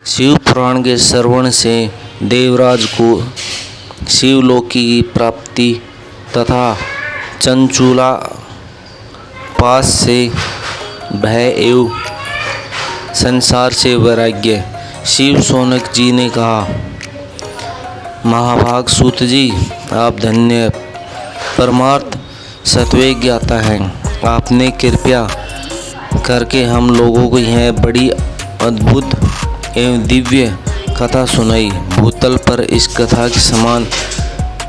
शिव पुराण के श्रवण से देवराज को शिवलोक की प्राप्ति तथा चंचूला पास से भय एवं संसार से वैराग्य। शिव शौनक जी ने कहा, महाभाग सूत जी, आप धन्य परमार्थ सत्वे ज्ञाता हैं। आपने कृपया करके हम लोगों को यह बड़ी अद्भुत एवं दिव्य कथा सुनाई। भूतल पर इस कथा के समान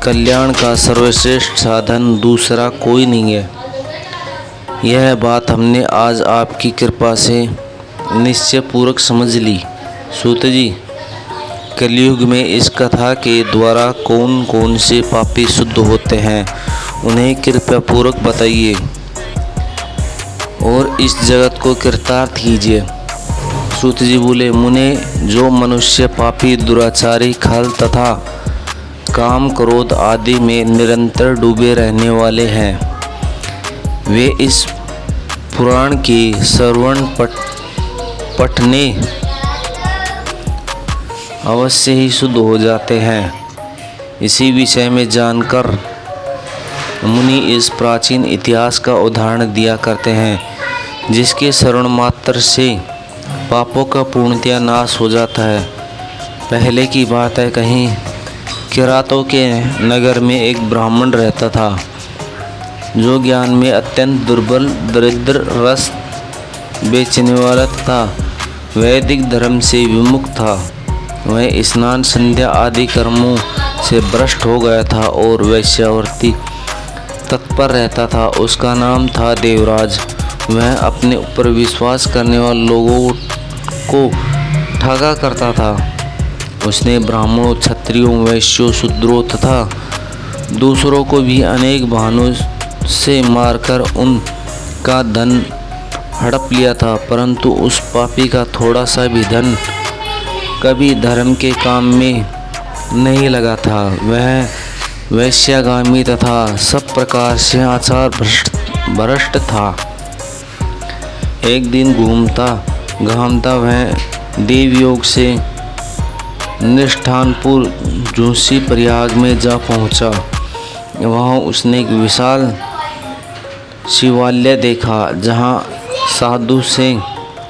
कल्याण का सर्वश्रेष्ठ साधन दूसरा कोई नहीं है। यह बात हमने आज आपकी कृपा से निश्चय पूर्वक समझ ली। सूत जी, कलयुग में इस कथा के द्वारा कौन कौन से पापी शुद्ध होते हैं, उन्हें कृपया पूर्वक बताइए और इस जगत को कृतार्थ कीजिए। सूत जी बोले, मुने, जो मनुष्य पापी, दुराचारी, खल तथा काम, क्रोध आदि में निरंतर डूबे रहने वाले हैं, वे इस पुराण की श्रवण पठने अवश्य ही शुद्ध हो जाते हैं। इसी विषय में जानकर मुनि इस प्राचीन इतिहास का उदाहरण दिया करते हैं, जिसके श्रवण मात्र से पापों का पूर्णतया नाश हो जाता है। पहले की बात है, कहीं किरातों के नगर में एक ब्राह्मण रहता था, जो ज्ञान में अत्यंत दुर्बल, दरिद्र, रस बेचने वाला तथा वैदिक धर्म से विमुख था। वह स्नान, संध्या आदि कर्मों से भ्रष्ट हो गया था और वेश्यावृत्ति तत्पर रहता था। उसका नाम था देवराज। वह अपने ऊपर विश्वास करने वाले लोगों को ठगा करता था। उसने ब्राह्मणों, क्षत्रियों, वैश्यों, शूद्रों तथा दूसरों को भी अनेक बहानों से मारकर उनका धन हड़प लिया था, परंतु उस पापी का थोड़ा सा भी धन कभी धर्म के काम में नहीं लगा था। वह वैश्यागामी तथा सब प्रकार से आचार भ्रष्ट था। एक दिन घूमता घामता वह देवयोग से निष्ठानपुर जोशी प्रयाग में जा पहुंचा। वहां उसने एक विशाल शिवालय देखा, जहां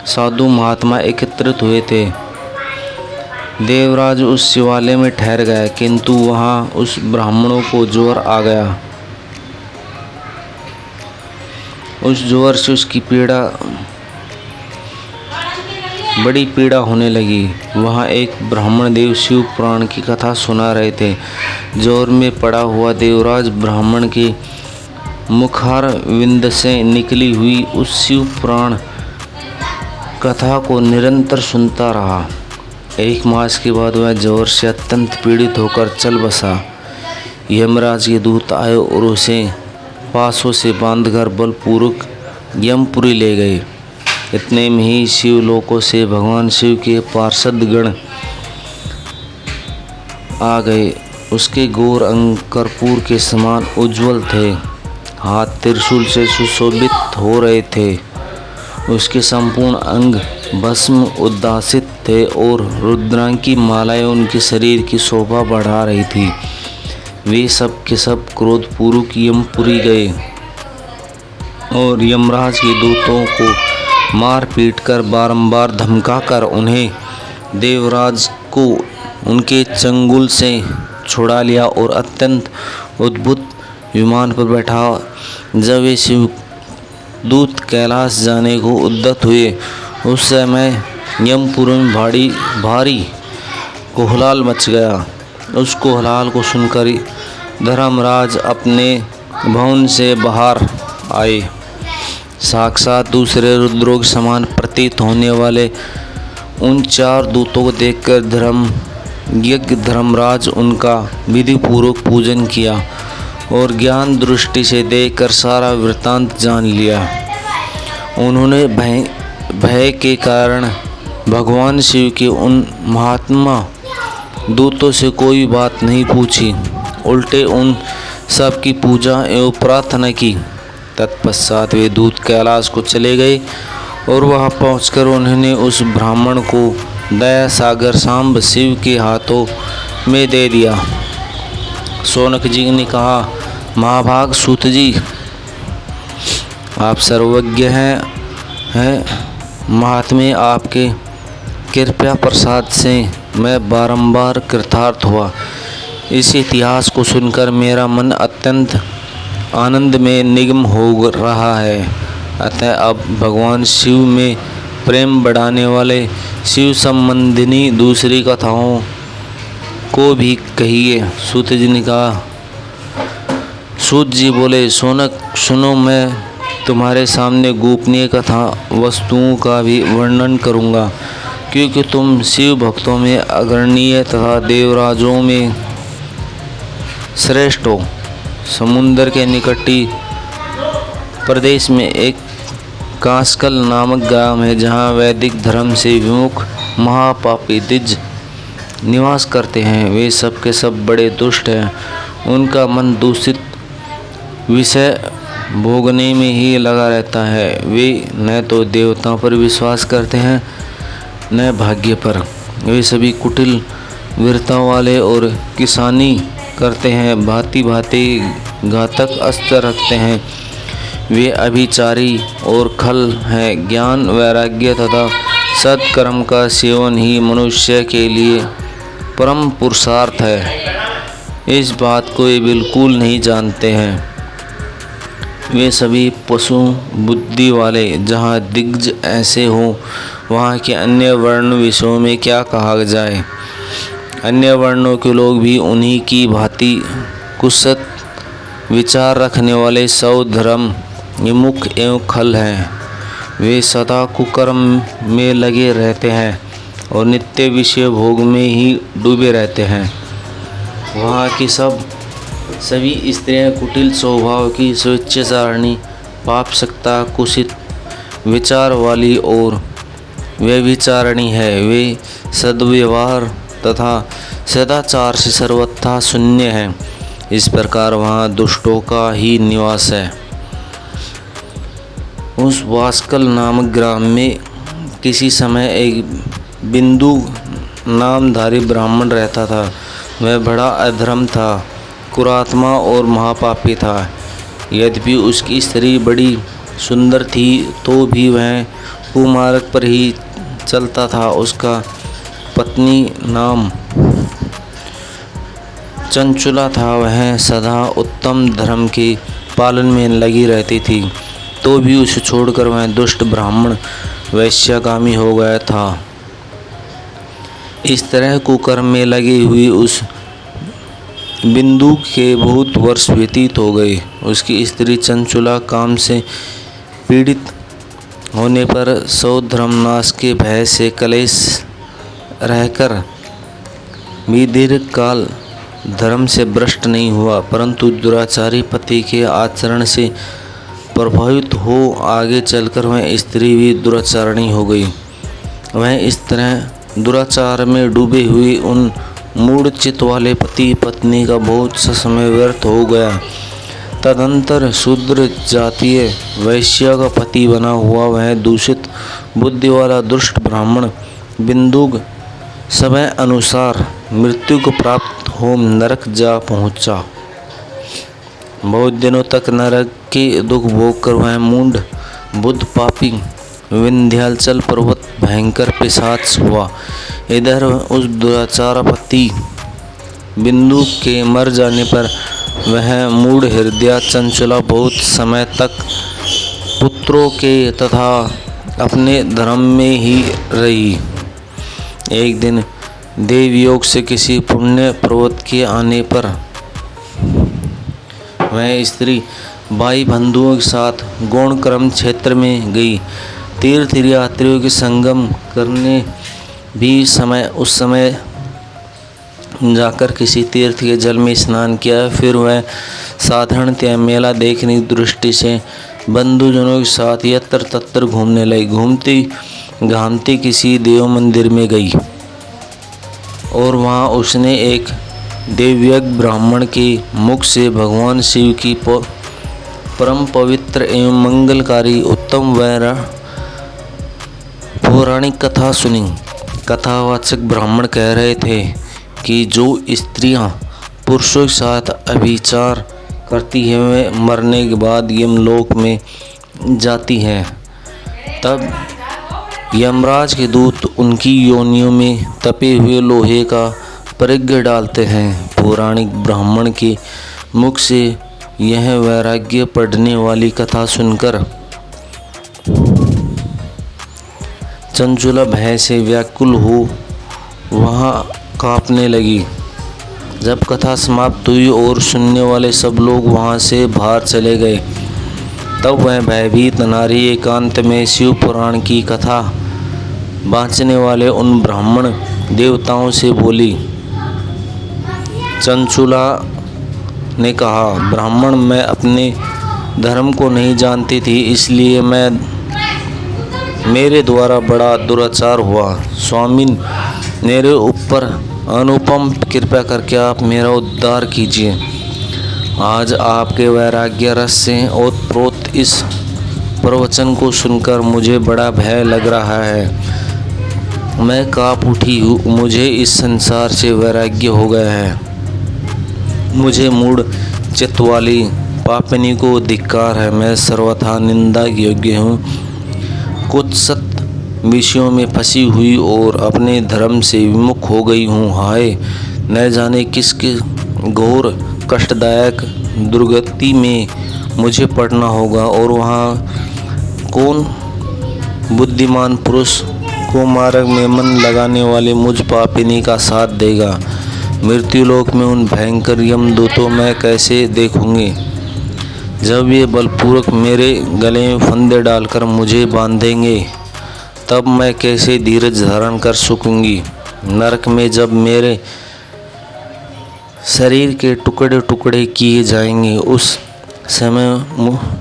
साधु महात्मा एकत्रित हुए थे। देवराज उस शिवालय में ठहर गया, किंतु वहां उस ब्राह्मणों को ज्वर आ गया। उस ज्वर से उसकी बड़ी पीड़ा होने लगी। वहां एक ब्राह्मण देव शिव पुराण की कथा सुना रहे थे। ज्वर में पड़ा हुआ देवराज ब्राह्मण के मुखार विंद से निकली हुई उस शिव पुराण कथा को निरंतर सुनता रहा। एक मास के बाद वह ज्वर से अत्यंत पीड़ित होकर चल बसा। यमराज के दूत आए और उसे पासों से बांधकर बलपूर्वक यमपुरी ले गए। इतने में ही शिवलोकों से भगवान शिव के पार्षद गण आ गए। उसके गोर अंग कर्पूर के समान उज्जवल थे, हाथ त्रिशूल से सुशोभित हो रहे थे। उसके संपूर्ण अंग भस्म उद्दासित थे और रुद्रांकी मालाएं उनके शरीर की शोभा बढ़ा रही थी। वे सब के सब क्रोधपूर्वक यमपुरी गए और यमराज के दूतों को मार पीट कर बारंबार धमकाकर उन्हें देवराज को उनके चंगुल से छुड़ा लिया और अत्यंत अद्भुत विमान पर बैठा। जब वे शिव दूत कैलाश जाने को उद्यत हुए, उस समय यमपुर में भारी कोहलाल मच गया। उस कोहलाल को सुनकर धर्मराज अपने भवन से बाहर आए। साक्षात दूसरे रुद्रों के समान प्रतीत होने वाले उन चार दूतों को देखकर धर्मराज उनका विधिपूर्वक पूजन किया और ज्ञान दृष्टि से देखकर सारा वृत्तांत जान लिया। उन्होंने भय के कारण भगवान शिव के उन महात्मा दूतों से कोई बात नहीं पूछी, उल्टे उन सब की पूजा एवं प्रार्थना की। तत्पश्चात वे दूत कैलाश को चले गए और वहां पहुंचकर उन्होंने उस ब्राह्मण को दया सागर सांब शिव के हाथों में दे दिया। शौनक जी ने कहा, महाभाग सूत जी, आप सर्वज्ञ हैं। महात्मे, आपके कृपया प्रसाद से मैं बारंबार कृतार्थ हुआ। इस इतिहास को सुनकर मेरा मन अत्यंत आनंद में निमग्न हो रहा है। अतः अब भगवान शिव में प्रेम बढ़ाने वाले शिव संबंधिनी दूसरी कथाओं को भी कहिए। सूत जी ने कहा। सूत जी बोले, शौनक सुनो, मैं तुम्हारे सामने गोपनीय कथा वस्तुओं का भी वर्णन करूँगा, क्योंकि तुम शिव भक्तों में अग्रणीय तथा देवराजों में श्रेष्ठ हो। समुद्र के निकटी प्रदेश में एक कांसकल नामक ग्राम है, जहाँ वैदिक धर्म से विमुख महापापी द्विज निवास करते हैं। वे सब के सब बड़े दुष्ट हैं। उनका मन दूषित विषय भोगने में ही लगा रहता है। वे न तो देवताओं पर विश्वास करते हैं न भाग्य पर। वे सभी कुटिल वीरता वाले और किसानी करते हैं, भांति भांति घातक अस्त्र रखते हैं। वे अभिचारी और खल हैं। ज्ञान, वैराग्य तथा सत्कर्म का सेवन ही मनुष्य के लिए परम पुरुषार्थ है। इस बात को ये बिल्कुल नहीं जानते हैं। वे सभी पशु बुद्धि वाले। जहाँ दिग्गज ऐसे हों, वहाँ के अन्य वर्ण विषयों में क्या कहा जाए। अन्य वर्णों के लोग भी उन्हीं की भांति कुत्सित विचार रखने वाले सौ धर्म विमुख एवं खल हैं। वे सदा कुकर्म में लगे रहते हैं और नित्य विषय भोग में ही डूबे रहते हैं। वहाँ की सभी स्त्रियां कुटिल स्वभाव की, स्वेच्छाचारिणी, पापसक्ता, कुत्सित विचार वाली और व्यभिचारिणी है। वे सद्व्यवहार तथा सदाचार से सर्वथा शून्य हैं। इस प्रकार वहाँ दुष्टों का ही निवास है। उस वास्कल नामक ग्राम में किसी समय एक बिंदु नामधारी ब्राह्मण रहता था। वह बड़ा अधर्म था, कुरात्मा और महापापी था। यद्यपि उसकी स्त्री बड़ी सुंदर थी, तो भी वह कुमार्ग पर ही चलता था। उसका पत्नी नाम चंचुला था। वह सदा उत्तम धर्म के पालन में लगी रहती थी, तो भी उसे छोड़कर वह दुष्ट ब्राह्मण वैश्यगामी हो गया था। इस तरह कुकर्म में लगी हुई उस बिंदु के बहुत वर्ष व्यतीत हो गए। उसकी स्त्री चंचुला काम से पीड़ित होने पर सौ धर्मनाश के भय से कलेश रहकर भी दीर्घ काल धर्म से भ्रष्ट नहीं हुआ, परंतु दुराचारी पति के आचरण से प्रभावित हो आगे चलकर वह स्त्री भी दुराचारणी हो गई। वह इस तरह दुराचार में डूबे हुए उन मूढ़ चित्त वाले पति पत्नी का बहुत सा समय व्यर्थ हो गया। तदंतर शूद्र जातीय वैश्य का पति बना हुआ वह दूषित बुद्धि वाला दुष्ट ब्राह्मण बिंदुक समय अनुसार मृत्यु को प्राप्त हो नरक जा पहुंचा। बहुत दिनों तक नरक के दुख भोग कर वह मूढ़ बुद्ध पापी विंध्याचल पर्वत भयंकर पिशाच हुआ। इधर उस दुराचार पति बिंदु के मर जाने पर वह मूढ़ हृदय चंचला बहुत समय तक पुत्रों के तथा अपने धर्म में ही रही। एक दिन देवयोग से किसी पुण्य पर्वत के आने पर वह स्त्री भाई बंधुओं के साथ गौण क्रम क्षेत्र में गई। तीर्थ यात्रियों के संगम करने भी उस समय जाकर किसी तीर्थ के जल में स्नान किया। फिर वह साधारणतः मेला देखने की दृष्टि से बंधुजनों के साथ यत्र तत्र घूमने लगी। घूमती घामती किसी देव मंदिर में गई और वहाँ उसने एक देवयज्ञ ब्राह्मण के मुख से भगवान शिव की परम पवित्र एवं मंगलकारी उत्तम व पौराणिक कथा सुनी। कथावाचक ब्राह्मण कह रहे थे कि जो स्त्रियां पुरुषों के साथ अभिचार करती हैं वे मरने के बाद यमलोक में जाती हैं। तब यमराज के दूत उनकी योनियों में तपे हुए लोहे का परिघ डालते हैं। पौराणिक ब्राह्मण के मुख से यह वैराग्य पढ़ने वाली कथा सुनकर चंचुला भय से व्याकुल हो वहाँ कांपने लगी। जब कथा समाप्त हुई और सुनने वाले सब लोग वहाँ से बाहर चले गए, तब वह भयभीत नारी एकांत में शिव पुराण की कथा बाँचने वाले उन ब्राह्मण देवताओं से बोली। चंचुला ने कहा, ब्राह्मण, मैं अपने धर्म को नहीं जानती थी, इसलिए मेरे द्वारा बड़ा दुराचार हुआ। स्वामिन, मेरे ऊपर अनुपम कृपा करके आप मेरा उद्धार कीजिए। आज आपके वैराग्य रस से ओतप्रोत इस प्रवचन को सुनकर मुझे बड़ा भय लग रहा है। मैं काँप उठी हूँ, मुझे इस संसार से वैराग्य हो गया है। मुझे मूढ़ चित्त वाली पापिनी को धिक्कार है। मैं सर्वथा निंदा योग्य हूँ। कुछ सत विषयों में फंसी हुई और अपने धर्म से विमुख हो गई हूँ। हाय, न जाने किसके घोर कष्टदायक दुर्गति में मुझे पड़ना होगा और वहाँ कौन बुद्धिमान पुरुष को मार्ग में मन लगाने वाले मुझ पापिनी का साथ देगा। मृत्युलोक में उन भयंकर यमदूतों में कैसे देखूंगी, जब ये बलपूर्वक मेरे गले में फंदे डालकर मुझे बांधेंगे, तब मैं कैसे धीरज धारण कर सकूंगी। नरक में जब मेरे शरीर के टुकड़े टुकड़े किए जाएंगे, उस समय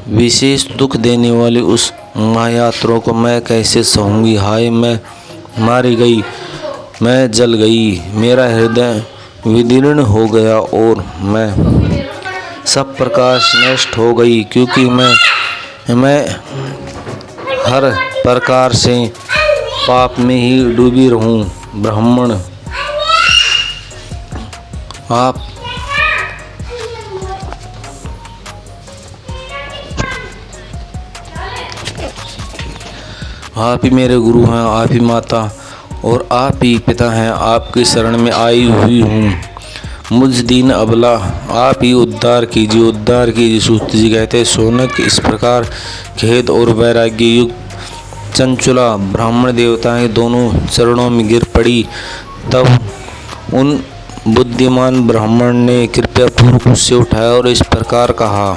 विशेष दुख देने वाले उस महायात्रों को मैं कैसे सहूँगी। हाय, मैं मारी गई, मैं जल गई, मेरा हृदय विदीर्ण हो गया और मैं सब प्रकाश नष्ट हो गई, क्योंकि मैं हर प्रकार से पाप में ही डूबी रहूं। ब्राह्मण, आप ही मेरे गुरु हैं, आप ही माता और आप ही पिता हैं। आपकी शरण में आई हुई हूँ। मुझ दीन अबला आप ही उद्धार कीजिए, उद्धार कीजिए। सूत जी कहते सोनक इस प्रकार खेद और वैराग्य युक्त चंचुला ब्राह्मण देवताएं दोनों चरणों में गिर पड़ी। तब उन बुद्धिमान ब्राह्मण ने कृपया पूर्वक उससे उठाया और इस प्रकार कहा।